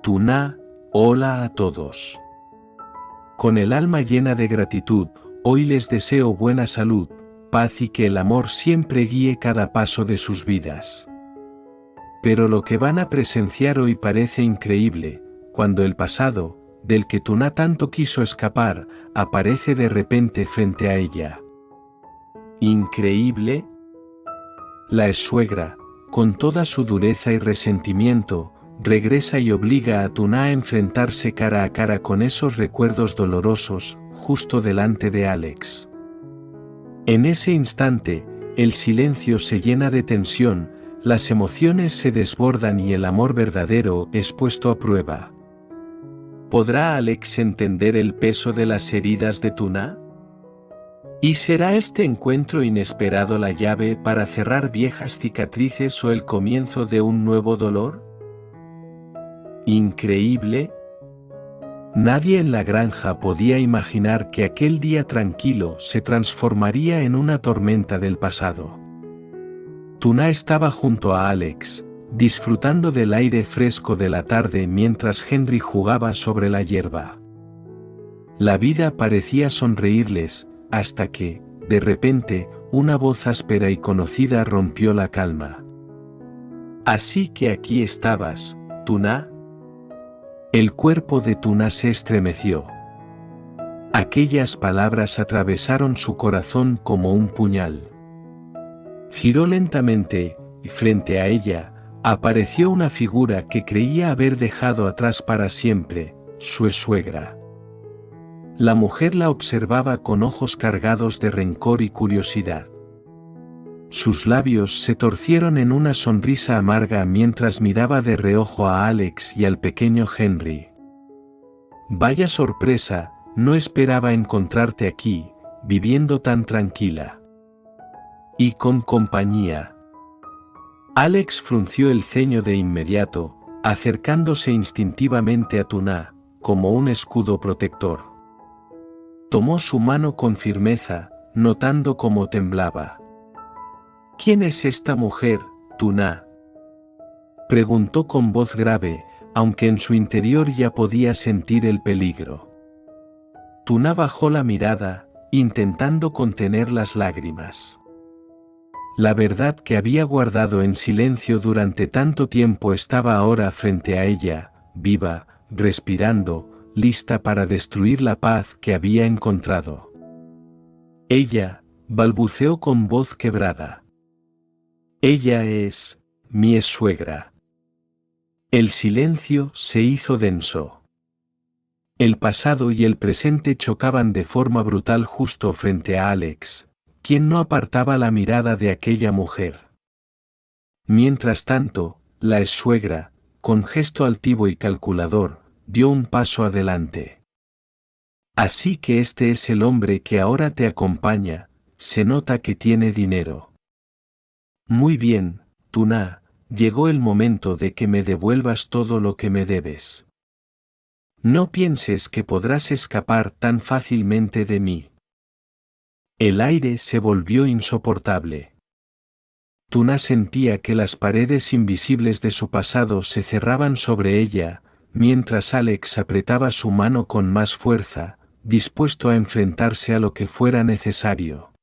Tuna, hola a todos. Con el alma llena de gratitud, hoy les deseo buena salud, paz y que el amor siempre guíe cada paso de sus vidas. Pero lo que van a presenciar hoy parece increíble, cuando el pasado, del que Tuna tanto quiso escapar, aparece de repente frente a ella. ¿Increíble? La exsuegra, con toda su dureza y resentimiento, regresa y obliga a Tuna a enfrentarse cara a cara con esos recuerdos dolorosos, justo delante de Alex. En ese instante, el silencio se llena de tensión, las emociones se desbordan y el amor verdadero es puesto a prueba. ¿Podrá Alex entender el peso de las heridas de Tuna? ¿Y será este encuentro inesperado la llave para cerrar viejas cicatrices o el comienzo de un nuevo dolor? ¿Increíble? Nadie en la granja podía imaginar que aquel día tranquilo se transformaría en una tormenta del pasado. Tuna estaba junto a Alex, disfrutando del aire fresco de la tarde mientras Henry jugaba sobre la hierba. La vida parecía sonreírles, hasta que, de repente, una voz áspera y conocida rompió la calma. «Así que aquí estabas, Tuna». El cuerpo de Tuna se estremeció. Aquellas palabras atravesaron su corazón como un puñal. Giró lentamente, y frente a ella, apareció una figura que creía haber dejado atrás para siempre, su exsuegra. La mujer la observaba con ojos cargados de rencor y curiosidad. Sus labios se torcieron en una sonrisa amarga mientras miraba de reojo a Alex y al pequeño Henry. «Vaya sorpresa, no esperaba encontrarte aquí, viviendo tan tranquila. Y con compañía». Alex frunció el ceño de inmediato, acercándose instintivamente a Tuna, como un escudo protector. Tomó su mano con firmeza, notando cómo temblaba. «¿Quién es esta mujer, Tuna?», preguntó con voz grave, aunque en su interior ya podía sentir el peligro. Tuna bajó la mirada, intentando contener las lágrimas. La verdad que había guardado en silencio durante tanto tiempo estaba ahora frente a ella, viva, respirando, lista para destruir la paz que había encontrado. «Ella», balbuceó con voz quebrada. «Ella es mi exsuegra». El silencio se hizo denso. El pasado y el presente chocaban de forma brutal justo frente a Alex, quien no apartaba la mirada de aquella mujer. Mientras tanto, la exsuegra, con gesto altivo y calculador, dio un paso adelante. «Así que este es el hombre que ahora te acompaña, se nota que tiene dinero. Muy bien, Tuna, llegó el momento de que me devuelvas todo lo que me debes. No pienses que podrás escapar tan fácilmente de mí». El aire se volvió insoportable. Tuna sentía que las paredes invisibles de su pasado se cerraban sobre ella, mientras Alex apretaba su mano con más fuerza, dispuesto a enfrentarse a lo que fuera necesario.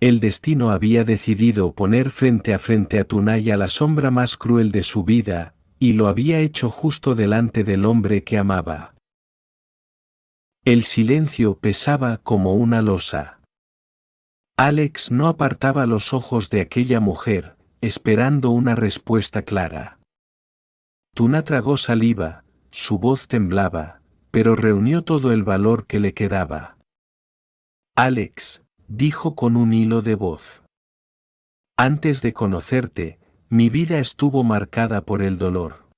El destino había decidido poner frente a Tuna y a la sombra más cruel de su vida, y lo había hecho justo delante del hombre que amaba. El silencio pesaba como una losa. Alex no apartaba los ojos de aquella mujer, esperando una respuesta clara. Tuna tragó saliva, su voz temblaba, pero reunió todo el valor que le quedaba. «Alex», dijo con un hilo de voz. «Antes de conocerte, mi vida estuvo marcada por el dolor.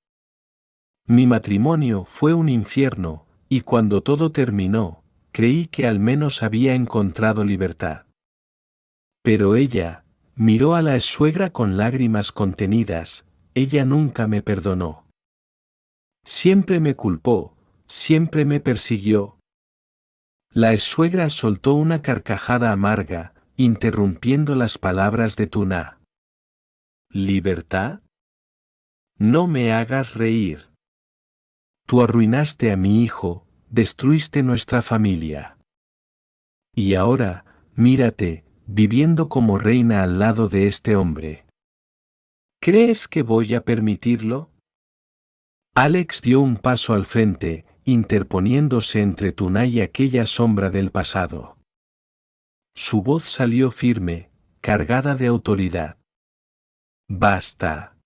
Mi matrimonio fue un infierno, y cuando todo terminó, creí que al menos había encontrado libertad. Pero ella», miró a la exsuegra con lágrimas contenidas, «ella nunca me perdonó. Siempre me culpó, siempre me persiguió». La exsuegra soltó una carcajada amarga, interrumpiendo las palabras de Tuna. «¿Libertad? No me hagas reír». Tú arruinaste a mi hijo, destruiste nuestra familia. Y ahora, mírate, viviendo como reina al lado de este hombre. ¿Crees que voy a permitirlo? Alex dio un paso al frente, interponiéndose entre Tuna y aquella sombra del pasado. Su voz salió firme, cargada de autoridad. Basta.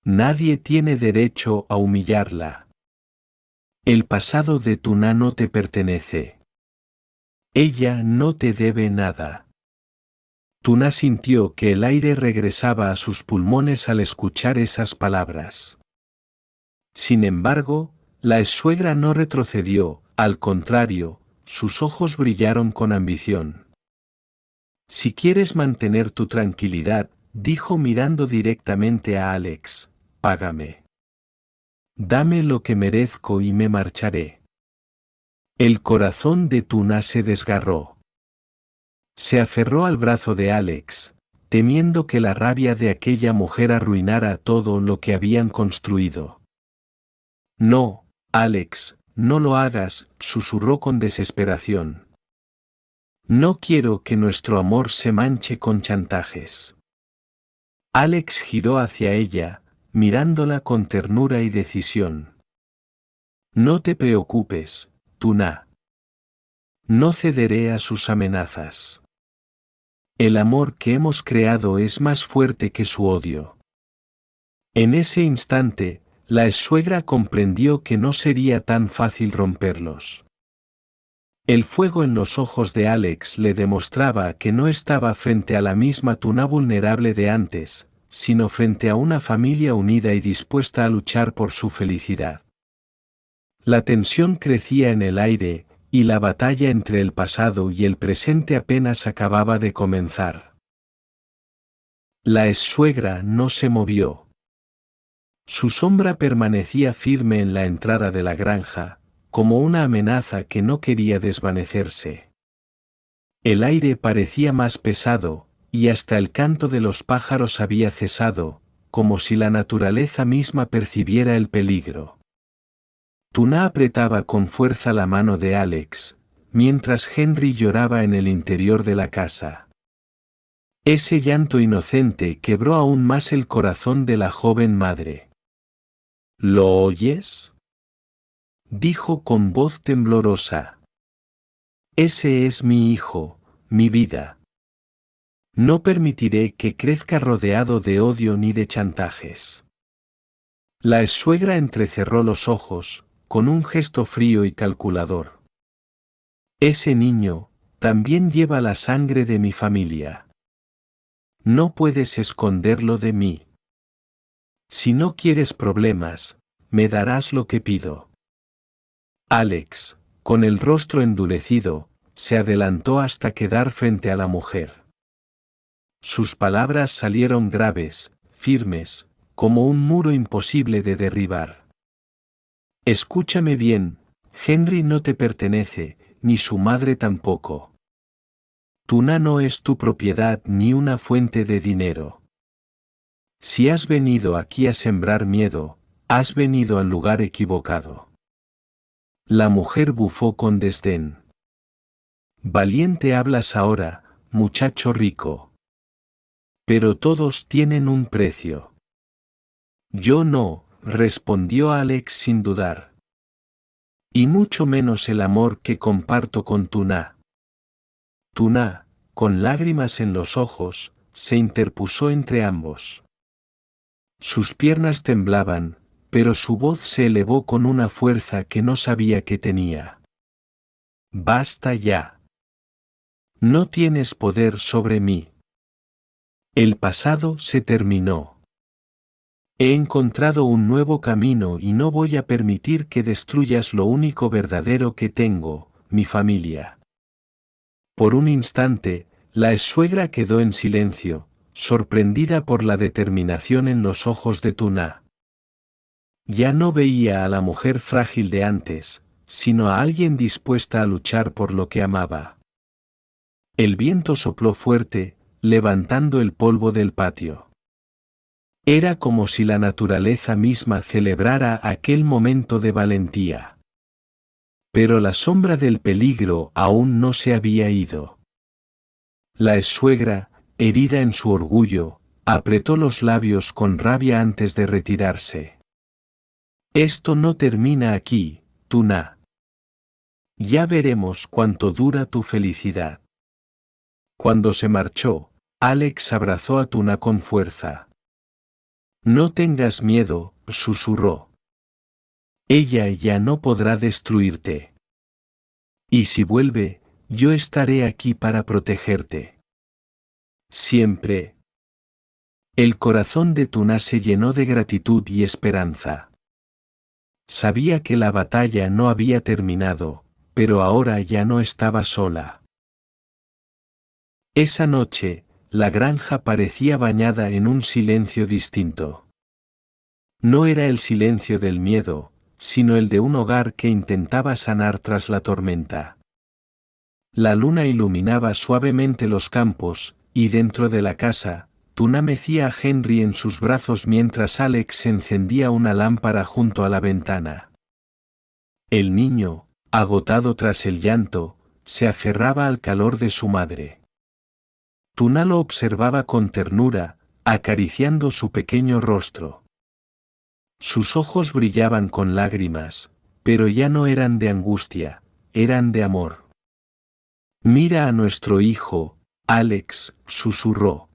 Nadie tiene derecho a humillarla. El pasado de Tuna no te pertenece. Ella no te debe nada. Tuna sintió que el aire regresaba a sus pulmones al escuchar esas palabras. Sin embargo, la ex-suegra no retrocedió, al contrario, sus ojos brillaron con ambición. Si quieres mantener tu tranquilidad, dijo mirando directamente a Alex, págame. Dame lo que merezco y me marcharé. El corazón de Tuna se desgarró. Se aferró al brazo de Alex, temiendo que la rabia de aquella mujer arruinara todo lo que habían construido. No, Alex, no lo hagas, susurró con desesperación. No quiero que nuestro amor se manche con chantajes. Alex giró hacia ella, mirándola con ternura y decisión. No te preocupes, Tuna. No cederé a sus amenazas. El amor que hemos creado es más fuerte que su odio. En ese instante, la ex-suegra comprendió que no sería tan fácil romperlos. El fuego en los ojos de Alex le demostraba que no estaba frente a la misma Tuna vulnerable de antes, sino frente a una familia unida y dispuesta a luchar por su felicidad. La tensión crecía en el aire, y la batalla entre el pasado y el presente apenas acababa de comenzar. La ex-suegra no se movió. Su sombra permanecía firme en la entrada de la granja, como una amenaza que no quería desvanecerse. El aire parecía más pesado, y hasta el canto de los pájaros había cesado, como si la naturaleza misma percibiera el peligro. Tuna apretaba con fuerza la mano de Alex, mientras Henry lloraba en el interior de la casa. Ese llanto inocente quebró aún más el corazón de la joven madre. ¿Lo oyes?, dijo con voz temblorosa. Ese es mi hijo, mi vida. No permitiré que crezca rodeado de odio ni de chantajes. La ex-suegra entrecerró los ojos, con un gesto frío y calculador. Ese niño también lleva la sangre de mi familia. No puedes esconderlo de mí. Si no quieres problemas, me darás lo que pido. Alex, con el rostro endurecido, se adelantó hasta quedar frente a la mujer. Sus palabras salieron graves, firmes, como un muro imposible de derribar. Escúchame bien, Henry no te pertenece, ni su madre tampoco. Tuna no es tu propiedad ni una fuente de dinero. Si has venido aquí a sembrar miedo, has venido al lugar equivocado. La mujer bufó con desdén. Valiente hablas ahora, muchacho rico. Pero todos tienen un precio. Yo no, respondió Alex sin dudar. Y mucho menos el amor que comparto con Tuna. Tuna, con lágrimas en los ojos, se interpuso entre ambos. Sus piernas temblaban, pero su voz se elevó con una fuerza que no sabía que tenía. Basta ya. No tienes poder sobre mí. El pasado se terminó. He encontrado un nuevo camino y no voy a permitir que destruyas lo único verdadero que tengo, mi familia. Por un instante, la ex-suegra quedó en silencio, sorprendida por la determinación en los ojos de Tuna. Ya no veía a la mujer frágil de antes, sino a alguien dispuesta a luchar por lo que amaba. El viento sopló fuerte, levantando el polvo del patio. Era como si la naturaleza misma celebrara aquel momento de valentía. Pero la sombra del peligro aún no se había ido. La exsuegra, herida en su orgullo, apretó los labios con rabia antes de retirarse. Esto no termina aquí, Tuna. Ya veremos cuánto dura tu felicidad. Cuando se marchó, Alex abrazó a Tuna con fuerza. No tengas miedo, susurró. Ella ya no podrá destruirte. Y si vuelve, yo estaré aquí para protegerte. Siempre. El corazón de Tuna se llenó de gratitud y esperanza. Sabía que la batalla no había terminado, pero ahora ya no estaba sola. Esa noche, la granja parecía bañada en un silencio distinto. No era el silencio del miedo, sino el de un hogar que intentaba sanar tras la tormenta. La luna iluminaba suavemente los campos, y dentro de la casa, Tuna mecía a Henry en sus brazos mientras Alex encendía una lámpara junto a la ventana. El niño, agotado tras el llanto, se aferraba al calor de su madre. Tuna lo observaba con ternura, acariciando su pequeño rostro. Sus ojos brillaban con lágrimas, pero ya no eran de angustia, eran de amor. Mira a nuestro hijo, Alex, susurró.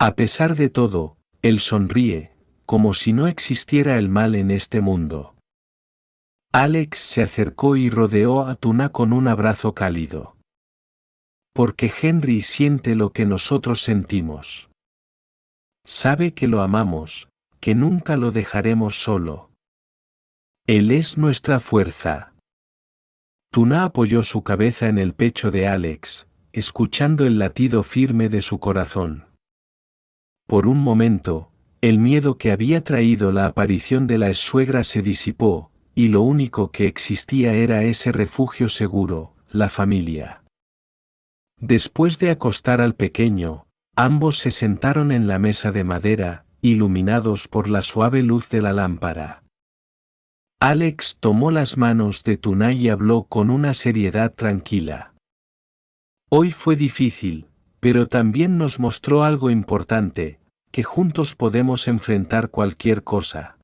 A pesar de todo, él sonríe, como si no existiera el mal en este mundo. Alex se acercó y rodeó a Tuna con un abrazo cálido. Porque Henry siente lo que nosotros sentimos. Sabe que lo amamos, que nunca lo dejaremos solo. Él es nuestra fuerza. Tuna apoyó su cabeza en el pecho de Alex, escuchando el latido firme de su corazón. Por un momento, el miedo que había traído la aparición de la exsuegra se disipó, y lo único que existía era ese refugio seguro, la familia. Después de acostar al pequeño, ambos se sentaron en la mesa de madera, iluminados por la suave luz de la lámpara. Alex tomó las manos de Tuna y habló con una seriedad tranquila. Hoy fue difícil, pero también nos mostró algo importante, que juntos podemos enfrentar cualquier cosa.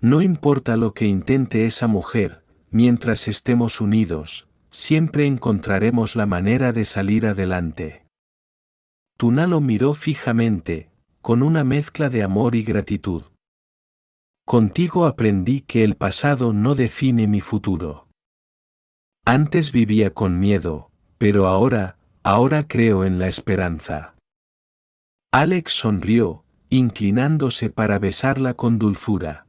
No importa lo que intente esa mujer, mientras estemos unidos, siempre encontraremos la manera de salir adelante. Tuna lo miró fijamente, con una mezcla de amor y gratitud. Contigo aprendí que el pasado no define mi futuro. Antes vivía con miedo, pero ahora creo en la esperanza. Alex sonrió, inclinándose para besarla con dulzura.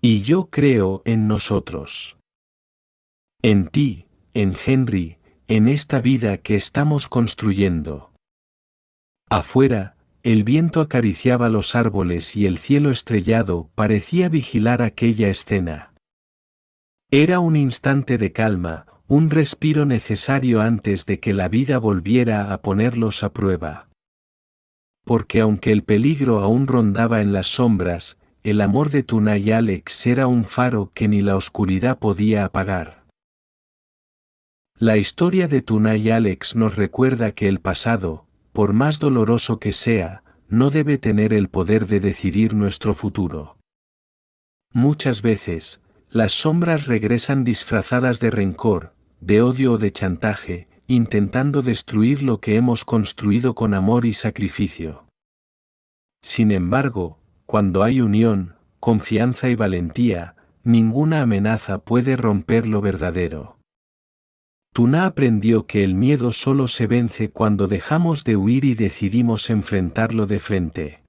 Y yo creo en nosotros. En ti, en Henry, en esta vida que estamos construyendo. Afuera, el viento acariciaba los árboles y el cielo estrellado parecía vigilar aquella escena. Era un instante de calma, un respiro necesario antes de que la vida volviera a ponerlos a prueba. Porque aunque el peligro aún rondaba en las sombras, el amor de Tuna y Alex era un faro que ni la oscuridad podía apagar. La historia de Tuna y Alex nos recuerda que el pasado, por más doloroso que sea, no debe tener el poder de decidir nuestro futuro. Muchas veces, las sombras regresan disfrazadas de rencor, de odio o de chantaje, intentando destruir lo que hemos construido con amor y sacrificio. Sin embargo, cuando hay unión, confianza y valentía, ninguna amenaza puede romper lo verdadero. Tuna aprendió que el miedo solo se vence cuando dejamos de huir y decidimos enfrentarlo de frente.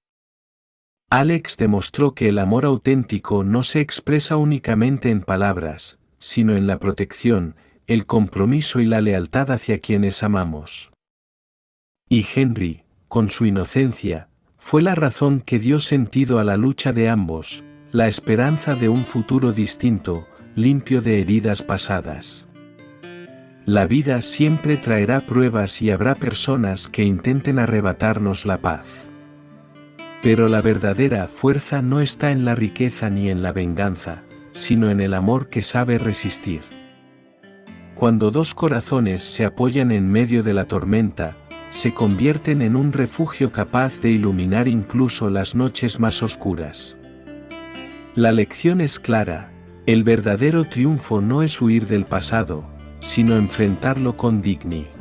Alex demostró que el amor auténtico no se expresa únicamente en palabras, sino en la protección, el compromiso y la lealtad hacia quienes amamos. Y Henry, con su inocencia, fue la razón que dio sentido a la lucha de ambos, la esperanza de un futuro distinto, limpio de heridas pasadas. La vida siempre traerá pruebas y habrá personas que intenten arrebatarnos la paz. Pero la verdadera fuerza no está en la riqueza ni en la venganza, sino en el amor que sabe resistir. Cuando dos corazones se apoyan en medio de la tormenta, se convierten en un refugio capaz de iluminar incluso las noches más oscuras. La lección es clara: el verdadero triunfo no es huir del pasado, sino enfrentarlo con dignidad.